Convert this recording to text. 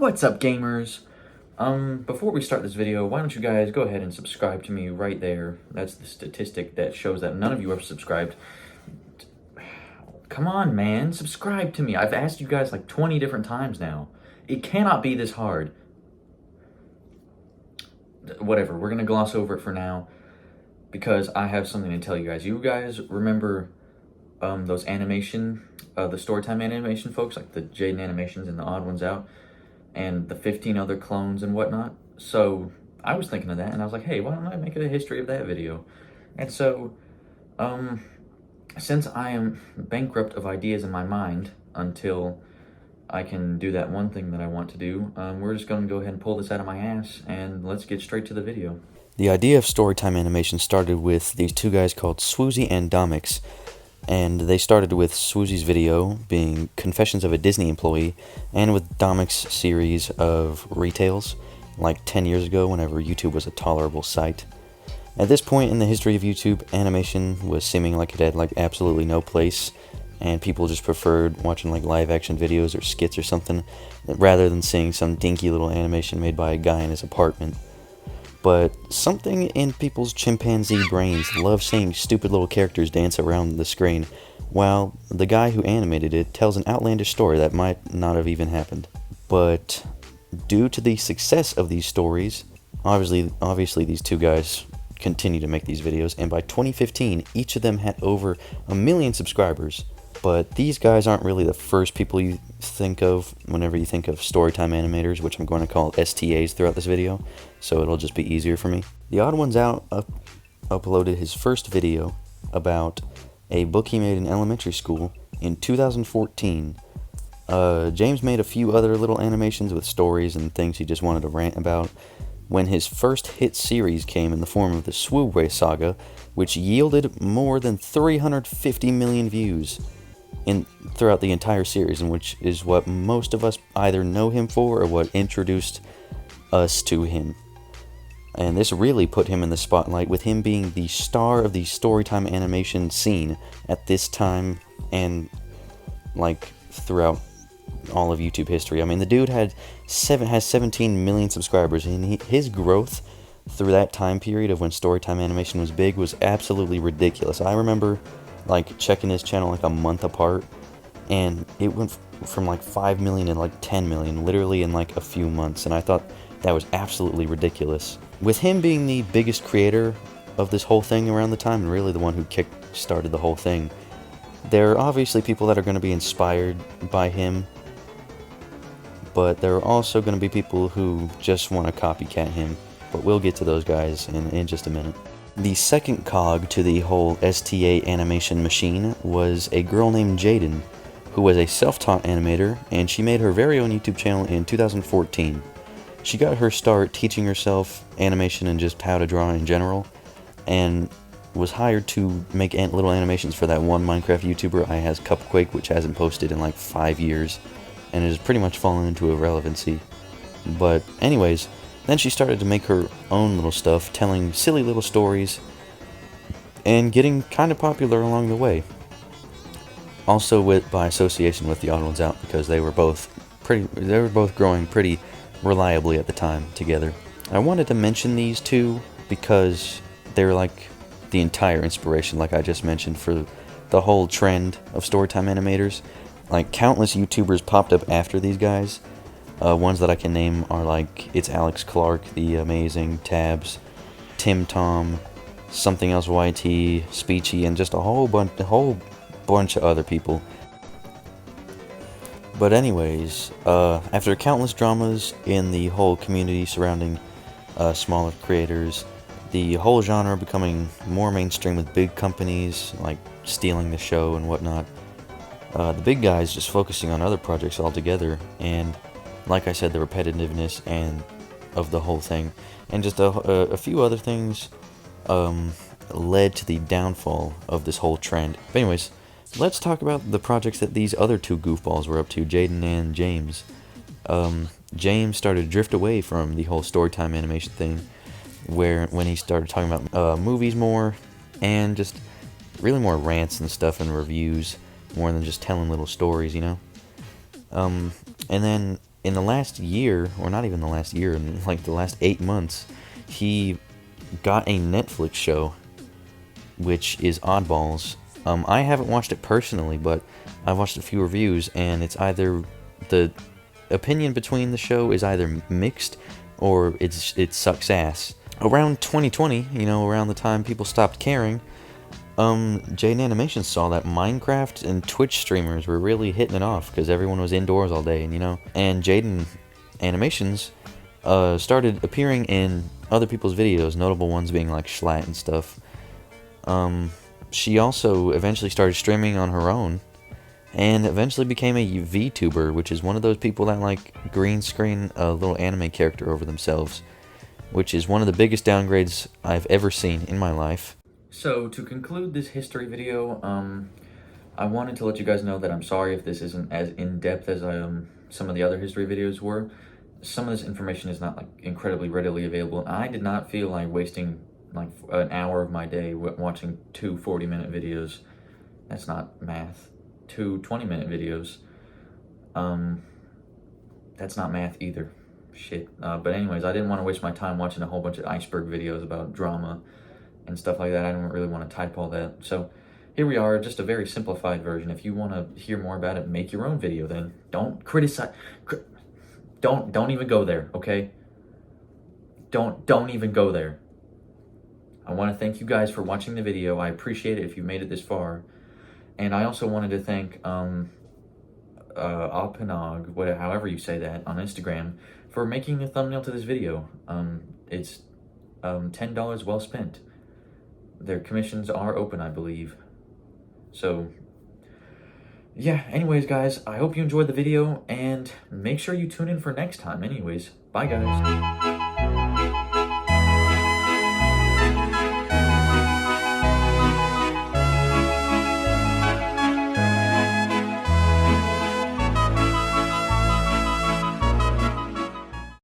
What's up, gamers? Before we start this video, why don't you guys go ahead and subscribe to me right there. That's the statistic that shows that none of you are subscribed. Come on, man, subscribe to me. I've asked you guys like 20 different times now. It cannot be this hard. Whatever, we're gonna gloss over it for now because I have something to tell you guys. You guys remember those animation, the Storytime animation folks, like the Jaden Animations and the Odd Ones Out, and the 15 other clones and whatnot? So I was thinking of that, and I was like, hey, why don't I make a history of that video? And so, since I am bankrupt of ideas in my mind until I can do that one thing that I want to do, we're just going to go ahead and pull this out of my ass, and let's get straight to the video. The idea of Storytime Animation started with these two guys called Swoozie and Domix, and they started with Swoozie's video being Confessions of a Disney Employee, and with Domix's series of retails, like 10 years ago whenever YouTube was a tolerable site. At this point in the history of YouTube, animation was seeming like it had like absolutely no place, and people just preferred watching like live action videos or skits or something, rather than seeing some dinky little animation made by a guy in his apartment. But something in people's chimpanzee brains loves seeing stupid little characters dance around the screen, while the guy who animated it tells an outlandish story that might not have even happened. But due to the success of these stories, obviously these two guys continue to make these videos, and by 2015 each of them had over 1 million subscribers. But these guys aren't really the first people you think of whenever you think of Storytime animators, which I'm going to call STAs throughout this video, so it'll just be easier for me. The Odd Ones Out uploaded his first video about a book he made in elementary school in 2014. James made a few other little animations with stories and things he just wanted to rant about, when his first hit series came in the form of the Swoobway Saga, which yielded more than 350 million views throughout the entire series, and which is what most of us either know him for or what introduced us to him. And this really put him in the spotlight, with him being the star of the Storytime animation scene at this time and like throughout all of YouTube history. I mean, the dude has 17 million subscribers, and his growth through that time period of when Storytime animation was big was absolutely ridiculous. I remember like checking his channel like a month apart, and it went from like 5 million to like 10 million literally in like a few months, and I thought that was absolutely ridiculous. With him being the biggest creator of this whole thing around the time, and really the one who started the whole thing, there are obviously people that are going to be inspired by him, but there are also going to be people who just want to copycat him. But we'll get to those guys in just a minute. The second cog to the whole STA animation machine was a girl named Jaden, who was a self-taught animator, and she made her very own YouTube channel in 2014. She got her start teaching herself animation and just how to draw in general, and was hired to make little animations for that one Minecraft YouTuber, iHasCupquake, which hasn't posted in like 5 years, and it has pretty much fallen into irrelevancy. But anyways, then she started to make her own little stuff, telling silly little stories, and getting kind of popular along the way. Also by association with the Odd Ones Out, because they were both growing pretty reliably at the time together. I wanted to mention these two because they're like the entire inspiration, like I just mentioned, for the whole trend of Storytime animators. Like, countless YouTubers popped up after these guys. Ones that I can name are like It's Alex Clark, The Amazing, Tabs, Tim Tom, Something Else YT, Speechy, and just a whole bunch of other people. But anyways, after countless dramas in the whole community surrounding smaller creators, the whole genre becoming more mainstream with big companies like stealing the show and whatnot, the big guys just focusing on other projects altogether, and like I said, the repetitiveness of the whole thing, and just a few other things led to the downfall of this whole trend. But anyways, let's talk about the projects that these other two goofballs were up to, Jaden and James. James started to drift away from the whole Storytime animation thing, when he started talking about movies more, and just really more rants and stuff and reviews, more than just telling little stories, you know? And then in the last year, or not even the last year, in like the last 8 months, he got a Netflix show, which is Oddballs. I haven't watched it personally, but I've watched a few reviews, and it's either the opinion between the show is either mixed or it sucks ass. Around 2020, around the time people stopped caring, Jaden Animations saw that Minecraft and Twitch streamers were really hitting it off because everyone was indoors all day, and Jaden Animations started appearing in other people's videos, notable ones being like Schlatt and stuff. She also eventually started streaming on her own, and eventually became a VTuber, which is one of those people that like green screen a little anime character over themselves, which is one of the biggest downgrades I've ever seen in my life. So to conclude this history video, I wanted to let you guys know that I'm sorry if this isn't as in-depth as some of the other history videos were. Some of this information is not like incredibly readily available. I did not feel like wasting like an hour of my day watching two 40-minute videos. That's not math. Two 20-minute videos. That's not math either. Shit. But anyways, I didn't want to waste my time watching a whole bunch of iceberg videos about drama and stuff like that. I didn't really want to type all that. So here we are, just a very simplified version. If you want to hear more about it, make your own video then. Don't criticize. Don't even go there, okay? Don't even go there. I want to thank you guys for watching the video. I appreciate it if you made it this far. And I also wanted to thank Alpanog, however you say that, on Instagram, for making the thumbnail to this video. It's $10 well spent. Their commissions are open, I believe. So, yeah, anyways, guys, I hope you enjoyed the video, and make sure you tune in for next time. Anyways, bye, guys.